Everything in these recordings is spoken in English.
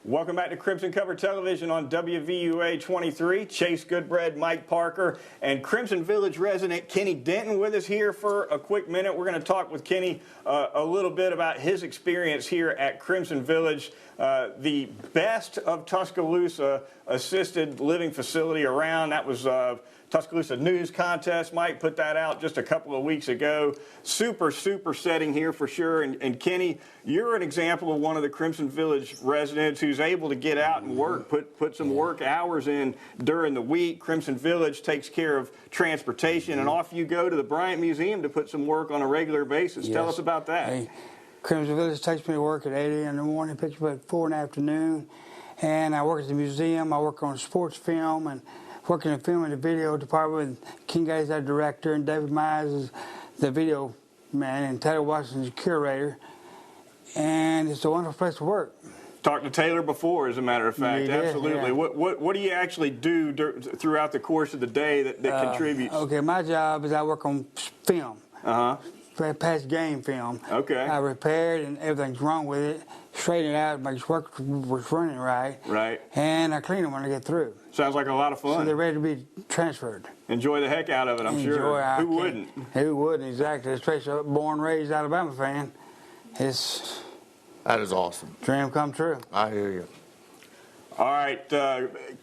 Welcome back to Crimson Cover Television on WVUA 23. Chase Goodbread, Mike Parker, and Crimson Village resident Kenny Denton with us here for a quick minute. We're going to talk with Kenny a little bit about his experience here at Crimson Village, the best of Tuscaloosa assisted living facility around. That was Tuscaloosa News Contest. Mike put that out just a couple of weeks ago. Super setting here for sure. And Kenny, you're an example of one of the Crimson Village residents who's able to get out and work, put some work hours in during the week. Crimson Village takes care of transportation, and off you go to the Bryant Museum to put some work on a regular basis. Yes. Tell us about that. Hey, Crimson Village takes me to work at 8 a.m. in the morning, picks me up at 4 in the afternoon, and I work at the museum. I work on sports film and working in the film and the video department with King Gates, our director, and David Myers is the video man, and Taylor Washington's curator. And it's a wonderful place to work. Talked to Taylor before, as a matter of fact. Absolutely. Yeah. What do you actually do throughout the course of the day that contributes? Okay, my job is I work on film. Past game film. Okay. I repair it and everything's wrong with it, straighten it out, make sure it was running right. Right. And I clean them when I get through. Sounds like a lot of fun. So they're ready to be transferred. Enjoy the heck out of it, I'm sure. Who wouldn't? Who wouldn't, exactly. Especially a born, raised Alabama fan. That is awesome. Dream come true. I hear you. All right,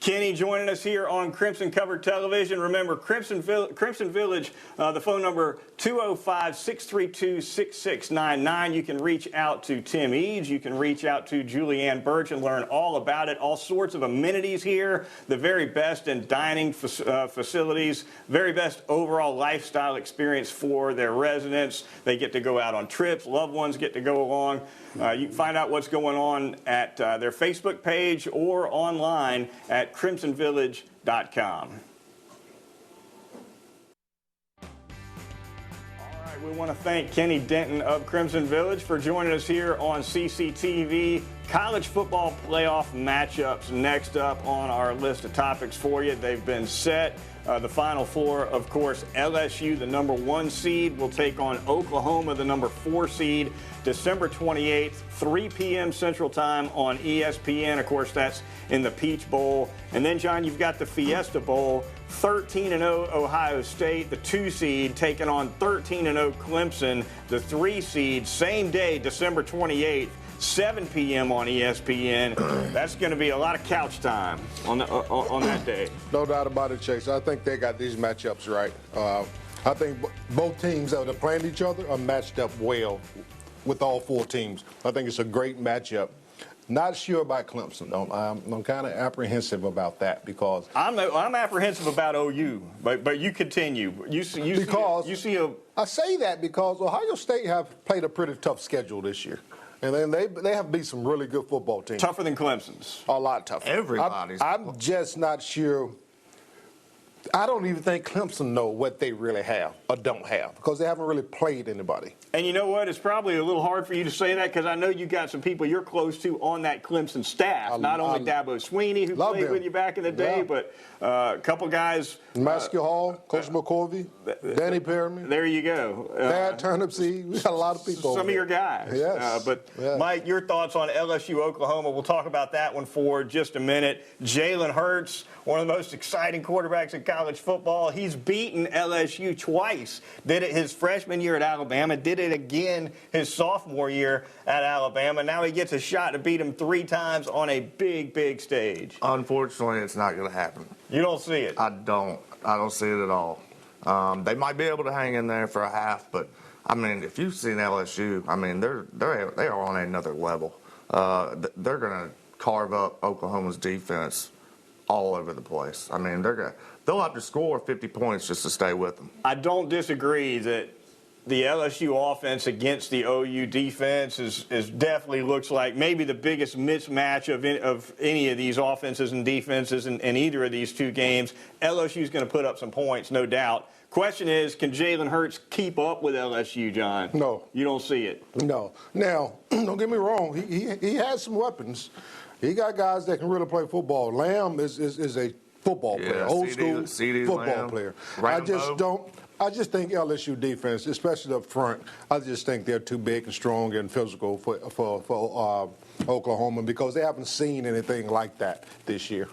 Kenny joining us here on Crimson Cover Television. Remember, Crimson Village, the phone number 205-632-6699. You can reach out to Tim Eads. You can reach out to Julianne Birch and learn all about it. All sorts of amenities here, the very best in dining facilities, very best overall lifestyle experience for their residents. They get to go out on trips. Loved ones get to go along. You can find out what's going on at their Facebook page or online at crimsonvillage.com. All right, we want to thank Kenny Denton of Crimson Village for joining us here on CCTV. College football playoff matchups next up on our list of topics for you. They've been set. The Final Four, of course, LSU, the number 1 seed, will take on Oklahoma, the number 4 seed, December 28th, 3 p.m. Central Time on ESPN. Of course, that's in the Peach Bowl. And then, John, you've got the Fiesta Bowl, 13-0 Ohio State, the 2 seed, taking on 13-0 Clemson, the 3 seed, same day, December 28th. 7 p.m. on ESPN. That's going to be a lot of couch time on that day. No doubt about it, Chase. I think they got these matchups right. I think both teams that are playing each other are matched up well with all 4 teams. I think it's a great matchup. Not sure about Clemson, though. I'm kind of apprehensive about that because I'm apprehensive about OU, but you continue. I say that because Ohio State have played a pretty tough schedule this year. And then they have beat some really good football teams. Tougher than Clemson's. A lot tougher. Everybody's. I'm just not sure. I don't even think Clemson know what they really have or don't have because they haven't really played anybody. And you know what? It's probably a little hard for you to say that because I know you got some people you're close to on that Clemson staff. Not only Dabo Sweeney, who played with you back in the day, but a couple guys. Maskell Hall, Coach McCorvey, Danny Perriman. There you go. Thad Turnipseed. We got a lot of people. Some of your guys. Yes. Mike, your thoughts on LSU Oklahoma? We'll talk about that one for just a minute. Jalen Hurts, one of the most exciting quarterbacks in college football. He's beaten LSU twice. Did it his freshman year at Alabama, did it again his sophomore year at Alabama. Now he gets a shot to beat him 3 times on a big stage. Unfortunately, it's not going to happen. You don't see it? I don't see it at all. They might be able to hang in there for a half, but, I mean, if you've seen LSU, I mean, they are on another level. They're going to carve up Oklahoma's defense all over the place. I mean, they'll have to score 50 points just to stay with them. I don't disagree that the LSU offense against the OU defense is definitely looks like maybe the biggest mismatch of any of these offenses and defenses in either of these 2 games. LSU is going to put up some points, no doubt. Question is, can Jalen Hurts keep up with LSU, John? No. You don't see it? No. Now, don't get me wrong. He has some weapons. He got guys that can really play football. Lamb is a football player, old school football player. I just don't. I just think LSU defense, especially up front, I just think they're too big and strong and physical for Oklahoma because they haven't seen anything like that this year.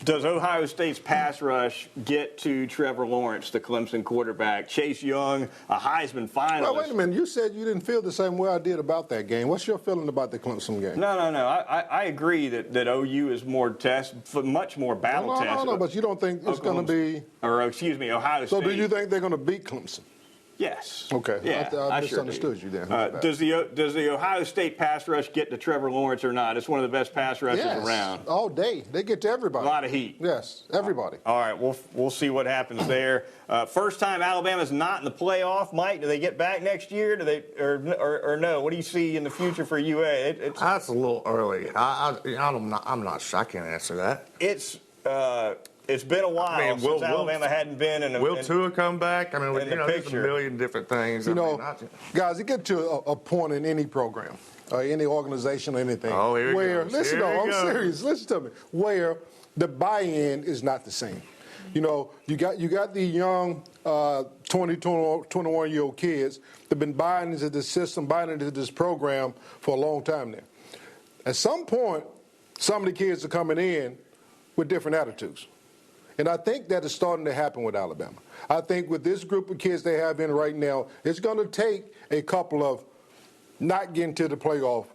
Does Ohio State's pass rush get to Trevor Lawrence, the Clemson quarterback? Chase Young, a Heisman finalist. Well, wait a minute. You said you didn't feel the same way I did about that game. What's your feeling about the Clemson game? No. I agree that OU is more much more battle tested. No, but you don't think it's going to be. Or, excuse me, Ohio State. So do you think they're going to beat Clemson? Yes. Okay. Yeah, I misunderstood you then. Does the Ohio State pass rush get to Trevor Lawrence or not? It's one of the best pass rushes around. All day. They get to everybody. A lot of heat. Yes, everybody. All right, we'll see what happens there. First time Alabama's not in the playoff. Mike, do they get back next year? Do they or no? What do you see in the future for UA? That's a little early. I'm not sure. I can't answer that. It's been a while since Alabama hadn't been in. Will Tua come back? I mean, there's a picture. million different things. Guys, you get to a point in any program, any organization, or anything. Oh, here where it goes. listen, I'm serious. Listen to me. Where the buy-in is not the same. You got the young 20, 21-year-old kids that've been buying into this system, buying into this program for a long time now. At some point, some of the kids are coming in with different attitudes. And I think that is starting to happen with Alabama. I think with this group of kids they have in right now, it's going to take a couple of not getting to the playoff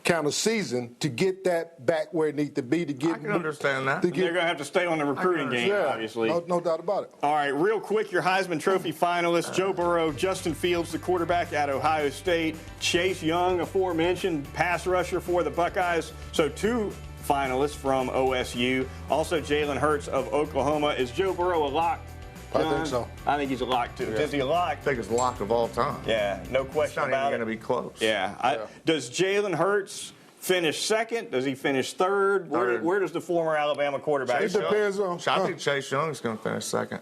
kind of season to get that back where it needs to be. I can understand that. They're going to have to stay on the recruiting game, obviously. No doubt about it. All right, real quick, your Heisman Trophy finalists, Joe Burrow, Justin Fields, the quarterback at Ohio State, Chase Young, aforementioned pass rusher for the Buckeyes. So two finalists from OSU. Also, Jalen Hurts of Oklahoma. Is Joe Burrow a lock? John? I think so. I think he's a lock, too. Yeah. Is he a lock? I think it's lock of all time. Yeah, no question about it. It's not even going to be close. Yeah. Does Jalen Hurts finish second? Does he finish third? Where does the former Alabama quarterback It depends on. I think Chase Young's going to finish second.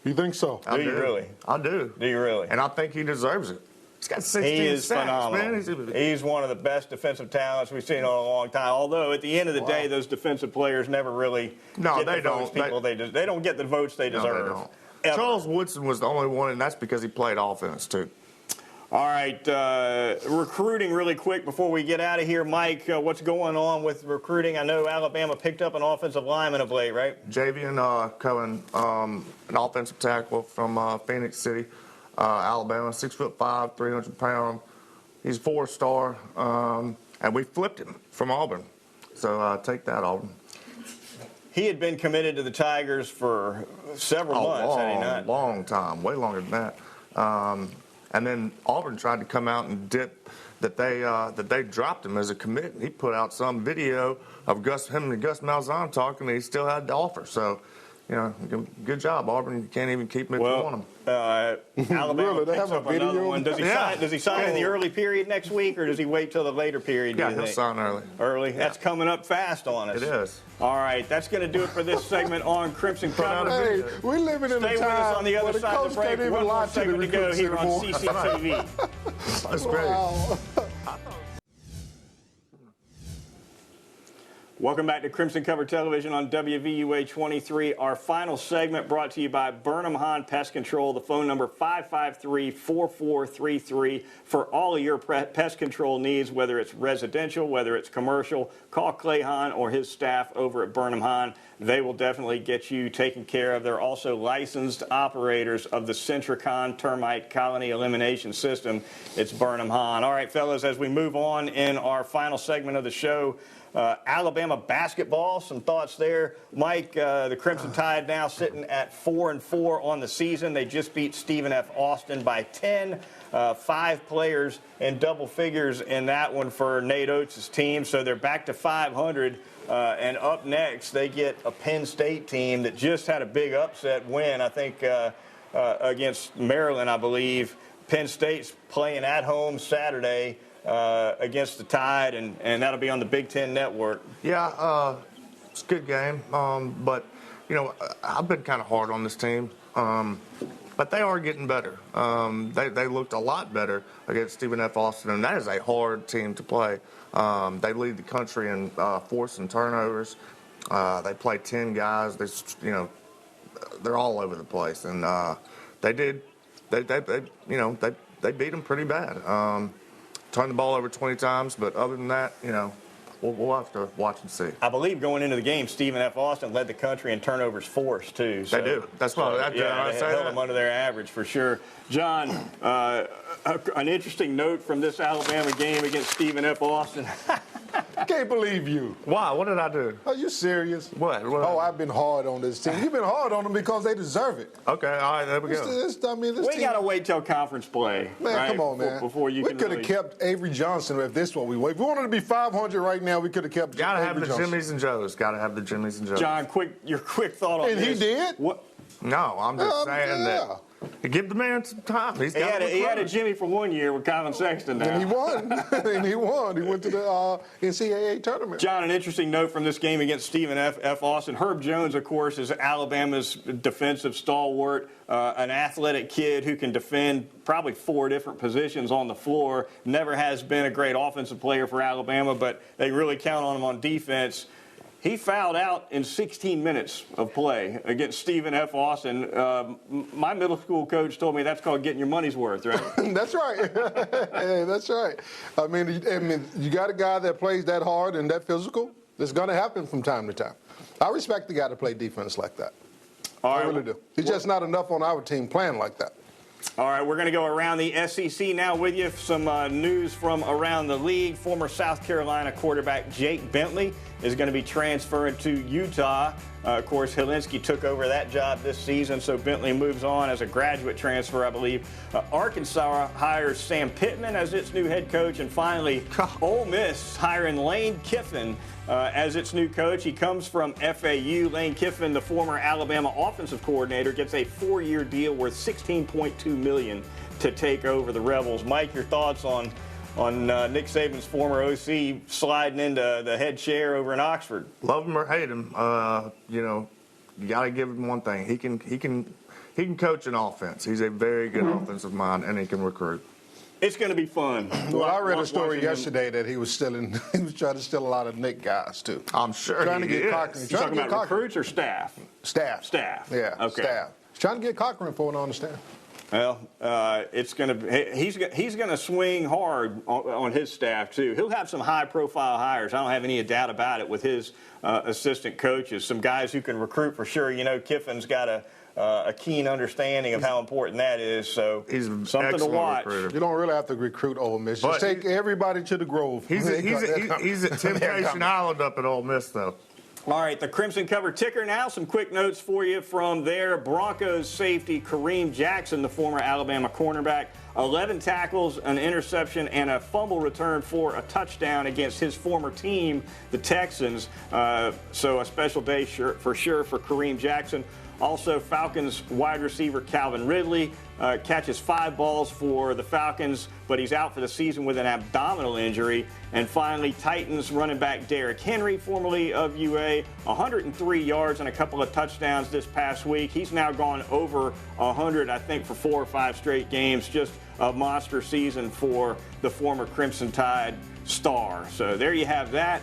You think so? Do you really? I do. Do you really? And I think he deserves it. He's got 16 He is sacks, phenomenal. man. He's one of the best defensive talents we've seen in a long time. Although at the end of the day, those defensive players never really get the votes they don't get the votes they deserve. No, they don't. Ever. Charles Woodson was the only one, and that's because he played offense too. All right, recruiting really quick before we get out of here. Mike, what's going on with recruiting? I know Alabama picked up an offensive lineman of late, right? Javian Cohen, an offensive tackle from Phoenix City, Alabama, 6'5", 300 pounds. He's a 4-star, and we flipped him from Auburn. So take that, Auburn. He had been committed to the Tigers for several months, had he not? Long time, way longer than that. And then Auburn tried to come out and dip that they dropped him as a commit. He put out some video of him and Gus Malzahn talking, and he still had the offer. So, good job, Auburn. You can't even keep him if you want him. Alabama Really? They picks have a up another video? one. Does he sign in the early period next week, or does he wait till the later period? Yeah, he'll sign early. Early? Yeah. That's coming up fast on us. It is. All right, that's going to do it for this segment on Crimson Cover. Hey, we're living in Stay a with us time on the other where the side of coach the break. can't even One lie more to the segment to go recruits here on anymore. CCTV. That's great. Wow. Welcome back to Crimson Cover Television on WVUA 23. Our final segment brought to you by Burnham Hahn Pest Control. The phone number 553-4433 for all of your pest control needs, whether it's residential, whether it's commercial. Call Clay Hahn or his staff over at Burnham Hahn. They will definitely get you taken care of. They're also licensed operators of the Centricon Termite Colony Elimination System. It's Burnham Hahn. All right, fellas, as we move on in our final segment of the show, Alabama basketball, some thoughts there. Mike, the Crimson Tide now sitting at 4-4 on the season. They just beat Stephen F. Austin by 10. 5 players in double figures in that one for Nate Oates' team. So they're back to 500. And up next, they get a Penn State team that just had a big upset win, I think, against Maryland, I believe. Penn State's playing at home Saturday against the Tide, and that'll be on the Big Ten Network. Yeah, it's a good game. But, I've been kind of hard on this team. But they are getting better. They looked a lot better against Stephen F. Austin, and that is a hard team to play. They lead the country in forcing turnovers. They play 10 guys. They're all over the place, and they did they beat them pretty bad. Turned the ball over 20 times, but other than that, we'll have to watch and see. I believe going into the game, Stephen F. Austin led the country in turnovers forced, too. They do. That's why they held them under their average for sure. John, an interesting note from this Alabama game against Stephen F. Austin. I can't believe you. Why? What did I do? Are you serious? What? Oh, I've been hard on this team. You've been hard on them because they deserve it. Okay, all right, there we go. This We team, got to wait till conference play. man, right? come on, man. Before you we can could have really... kept Avery Johnson if this is what we want. If we wanted to be 500 right now, we could have kept Gotta have Avery the Johnson. Jimmies and Joes. Gotta have the Jimmies and Joes. John, your quick thought on And this. he did? What? No, I'm just saying yeah. that. Give the man some time. He He had a Jimmy for 1 year with Colin Sexton now. And he won. and he won. He went to the NCAA tournament. John, an interesting note from this game against Stephen F. Austin. Herb Jones, of course, is Alabama's defensive stalwart, an athletic kid who can defend probably 4 different positions on the floor. Never has been a great offensive player for Alabama, but they really count on him on defense. He fouled out in 16 minutes of play against Stephen F. Austin. My middle school coach told me that's called getting your money's worth, right? That's right. Hey, that's right. I mean, you got a guy that plays that hard and that physical. It's going to happen from time to time. I respect the guy that play defense like that. I really do. He's just not enough on our team playing like that. All right, we're going to go around the SEC now with you. Some news from around the league. Former South Carolina quarterback Jake Bentley is going to be transferring to Utah. Of course, Helinski took over that job this season, so Bentley moves on as a graduate transfer, I believe. Arkansas hires Sam Pittman as its new head coach. And finally, Ole Miss hiring Lane Kiffin as its new coach. He comes from FAU. Lane Kiffin, the former Alabama offensive coordinator, gets a 4-year deal worth $16.2 million to take over the Rebels. Mike, your thoughts on Nick Saban's former OC sliding into the head chair over in Oxford? Love him or hate him, you got to give him one thing. He can coach an offense. He's a very good offensive mind, and he can recruit. It's going to be fun. Well, I read a story yesterday that he was trying to steal a lot of Nick guys, too. I'm sure Trying to get Cochran. You talking about recruits or staff? Staff. Staff. Yeah, okay. Staff. He's trying to get Cochran for it on the staff. Well, it's going to he's going to swing hard on his staff too. He'll have some high-profile hires. I don't have any doubt about it with his assistant coaches. Some guys who can recruit for sure. Kiffin's got a keen understanding of how important that is. So he's something to watch. Recruiter. You don't really have to recruit Ole Miss. Just take everybody to the Grove. He's at Temptation Island up at Ole Miss, though. All right, the Crimson Cover ticker now. Some quick notes for you from there. Broncos safety Kareem Jackson, the former Alabama cornerback, 11 tackles, an interception, and a fumble return for a touchdown against his former team, the Texans. So a special day for sure for Kareem Jackson. Also, Falcons wide receiver Calvin Ridley catches 5 balls for the Falcons, but he's out for the season with an abdominal injury. And finally, Titans running back Derrick Henry, formerly of UA, 103 yards and a couple of touchdowns this past week. He's now gone over 100, I think, for 4 or 5 straight games. Just a monster season for the former Crimson Tide star. So there you have that.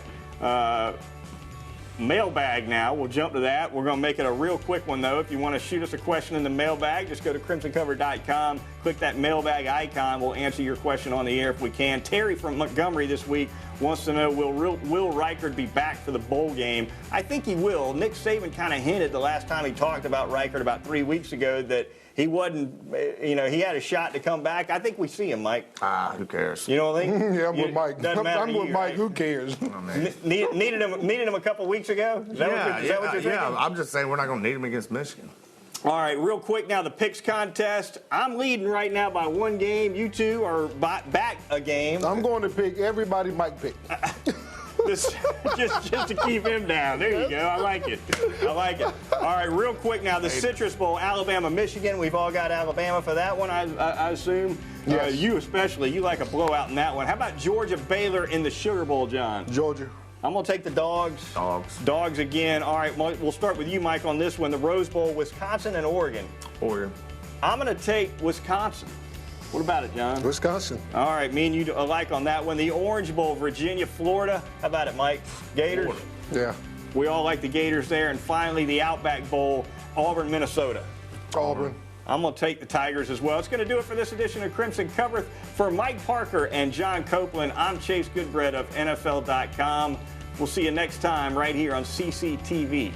Mailbag now. We'll jump to that. We're going to make it a real quick one, though. If you want to shoot us a question in the mailbag, just go to crimsoncover.com, click that mailbag icon. We'll answer your question on the air if we can. Terry from Montgomery this week wants to know, will Reichard be back for the bowl game? I think he will. Nick Saban kind of hinted the last time he talked about Reichard about 3 weeks ago that he wasn't, he had a shot to come back. I think we see him, Mike. Who cares? You know what I mean? Yeah, I'm with Mike. I'm with Mike. Right? Who cares? Needed him a couple weeks ago? Is that what you're thinking? Yeah, I'm just saying we're not going to need him against Michigan. All right, real quick now, the picks contest. I'm leading right now by 1 game. You two are back a game. I'm going to pick everybody Mike picked. just to keep him down. There you go. I like it. All right, real quick now, the Citrus Bowl, Alabama, Michigan. We've all got Alabama for that one, I assume. Yes. You especially. You like a blowout in that one. How about Georgia, Baylor in the Sugar Bowl, John? Georgia. I'm going to take the Dogs. Dogs again. All right, we'll start with you, Mike, on this one. The Rose Bowl, Wisconsin and Oregon. Oregon. I'm going to take Wisconsin. What about it, John? Wisconsin. All right, me and you alike on that one. The Orange Bowl, Virginia, Florida. How about it, Mike? Gators? Yeah. We all like the Gators there. And finally, the Outback Bowl, Auburn, Minnesota. Auburn. I'm going to take the Tigers as well. It's going to do it for this edition of Crimson Cover. For Mike Parker and John Copeland, I'm Chase Goodbread of NFL.com. We'll see you next time right here on CCTV.